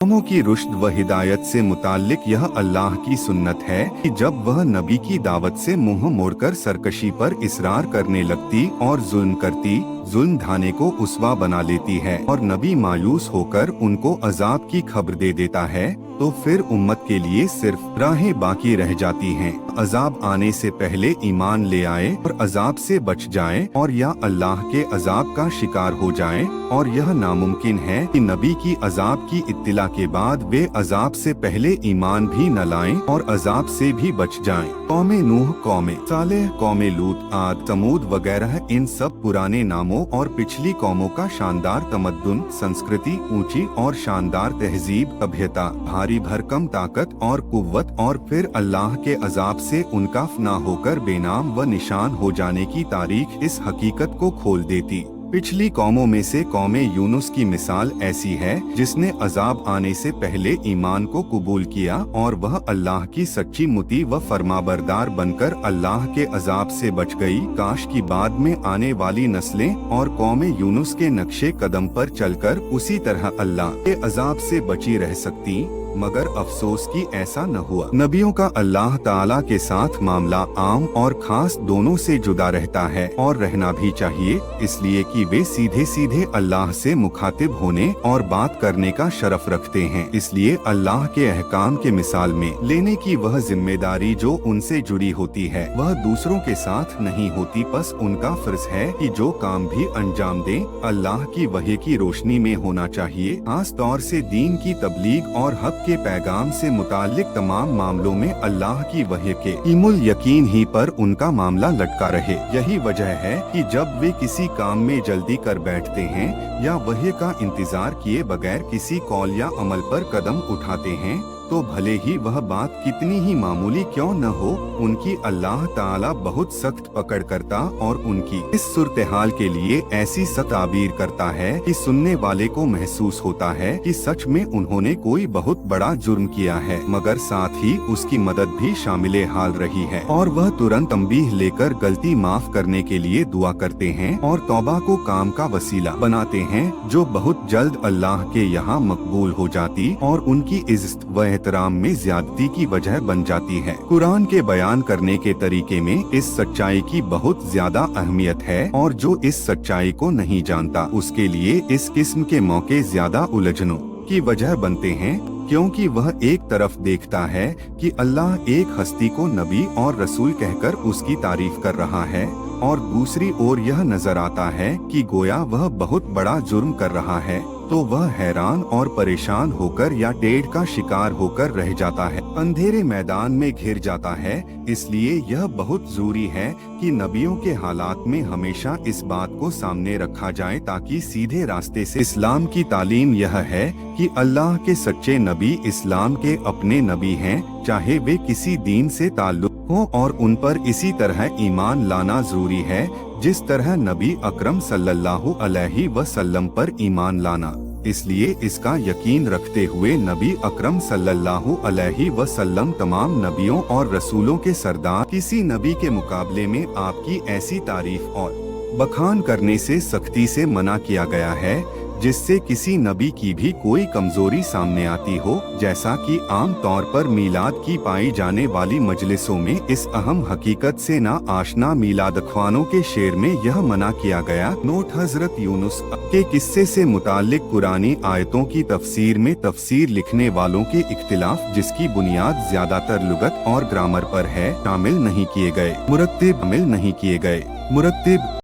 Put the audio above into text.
कौमों की रुश्द व हिदायत से मुताल्लिक यह अल्लाह की सुन्नत है कि जब वह नबी की दावत से मुंह मोड़कर सरकशी पर इसरार करने लगती और जुल्म करती, जुल्म ढाने को उस्वा बना लेती है और नबी मायूस होकर उनको अजाब की खबर दे देता है, तो फिर उम्मत के लिए सिर्फ राहें बाकी रह जाती हैं। अजाब आने से पहले ईमान ले आए और अजाब से बच जाएं, और या अल्लाह के अजाब का शिकार हो जाएं, और यह नामुमकिन है कि नबी की अजाब की इत्तिला के बाद वे अजाब से पहले ईमान भी न लाएं और अजाब से भी बच जाएं। कौमे नूह, कौमे सालेह, कौमे लूत, आद, तमूद वगैरह इन सब पुराने नामों और पिछली कौमों का शानदार तमद्दुन, संस्कृति, ऊंची और शानदार तहजीब, सभ्यता, भारी भरकम ताकत और कुव्वत, और फिर अल्लाह के अजाब से उनका फना होकर बेनाम व निशान हो जाने की तारीख इस हकीकत को खोल देती। पिछली कौमों में से कौमे यूनुस की मिसाल ऐसी है जिसने अजाब आने से पहले ईमान को कबूल किया और वह अल्लाह की सच्ची मुती व फरमाबरदार बनकर अल्लाह के अजाब से बच गई। काश की बाद में आने वाली नस्लें और कौमे यूनुस के नक्शे कदम पर चलकर उसी तरह अल्लाह के अजाब से बची रह सकती, मगर अफसोस की ऐसा न हुआ। नबियों का अल्लाह ताला के साथ मामला आम और खास दोनों से जुदा रहता है और रहना भी चाहिए, इसलिए कि वे सीधे सीधे अल्लाह से मुखातिब होने और बात करने का शरफ रखते हैं। इसलिए अल्लाह के अहकाम के मिसाल में लेने की वह जिम्मेदारी जो उनसे जुड़ी होती है वह दूसरों के साथ नहीं होती, बस उनका फर्ज है कि जो काम भी अंजाम दें अल्लाह की वही की रोशनी में होना चाहिए। खास तौर से दीन की तबलीग और हक के पैगाम से मुताल्लिक तमाम मामलों में अल्लाह की वही के इल्मुल यकीन ही पर उनका मामला लटका रहे। यही वजह है कि जब वे किसी काम में जल्दी कर बैठते हैं या वही का इंतजार किए बगैर किसी कौल या अमल पर कदम उठाते हैं, तो भले ही वह बात कितनी ही मामूली क्यों न हो, उनकी अल्लाह ताला बहुत सख्त पकड़ करता और उनकी इस सूरत-ए-हाल के लिए ऐसी ताबीर करता है कि सुनने वाले को महसूस होता है कि सच में उन्होंने कोई बहुत बड़ा जुर्म किया है, मगर साथ ही उसकी मदद भी शामिल हाल रही है और वह तुरंत तंबीह लेकर गलती माफ करने के लिए दुआ करते हैं और तौबा को काम का वसीला बनाते हैं, जो बहुत जल्द अल्लाह के यहाँ मकबूल हो जाती और उनकी इज्जत व एहतराम में ज्यादती की वजह बन जाती है। कुरान के बयान करने के तरीके में इस सच्चाई की बहुत ज्यादा अहमियत है और जो इस सच्चाई को नहीं जानता उसके लिए इस किस्म के मौके ज्यादा उलझनों की वजह बनते हैं, क्योंकि वह एक तरफ देखता है कि अल्लाह एक हस्ती को नबी और रसूल कहकर उसकी तारीफ कर रहा है और दूसरी ओर यह नजर आता है कि गोया वह बहुत बड़ा जुर्म कर रहा है, तो वह हैरान और परेशान होकर या टेढ़ का शिकार होकर रह जाता है, अंधेरे मैदान में घिर जाता है। इसलिए यह बहुत जरूरी है कि नबियों के हालात में हमेशा इस बात को सामने रखा जाए ताकि सीधे रास्ते से इस्लाम की तालीम यह है कि अल्लाह के सच्चे नबी इस्लाम के अपने नबी हैं, चाहे वे किसी दीन से ताल्लुक हो, और उन पर इसी तरह ईमान लाना जरूरी है जिस तरह नबी अकरम सल्लल्लाहु अलैहि वसल्लम पर ईमान लाना। इसलिए इसका यकीन रखते हुए नबी अकरम सल्लल्लाहु अलैहि वसल्लम तमाम नबियों और रसूलों के सरदार, किसी नबी के मुकाबले में आपकी ऐसी तारीफ और बखान करने से सख्ती से मना किया गया है जिससे किसी नबी की भी कोई कमजोरी सामने आती हो, जैसा कि आम तौर पर मीलाद की पाई जाने वाली मजलिसों में इस अहम हकीकत से ना आशना मीलाद ख्वानों के शेर में यह मना किया गया। नोट, हजरत यूनुस के किस्से से मुताल्लिक पुरानी आयतों की तफसीर में तफसीर लिखने वालों के इख्तिलाफ, जिसकी बुनियाद ज्यादातर लुगत और ग्रामर पर है, शामिल नहीं किए गए। मुरत्तिब